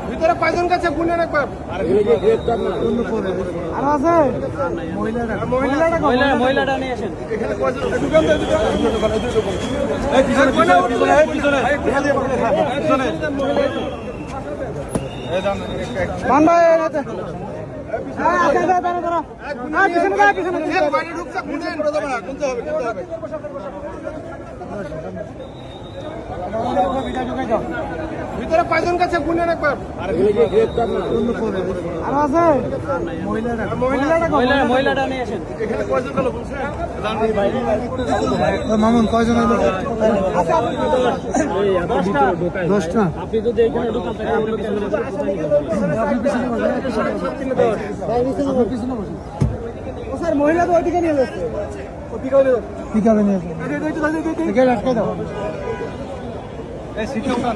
ভিতরে কয়জন কাছে গুনে রাখবেন আর আছে মহিলাটা নিয়ে আসেন এখানে কয়জন দোকান দেয় এই পিছনে পিছনে এই দাম মান ভাই এতে ভিতরে কয়জন কাছে গুনে রাখবেন আর আছে মহিলাটা নিয়ে আসেন এখানে কয়জন গেল বলছেন মামুন কয়জন হলো 10টা আপনি তো এইখানে দোকান থেকে আপনি পিছনে বসেন ও স্যার মহিলা তো ওইদিকে নিয়ে যাচ্ছে ও পিকাবে নিয়ে যাচ্ছে এই আটকে দাও এই সিটে উঠান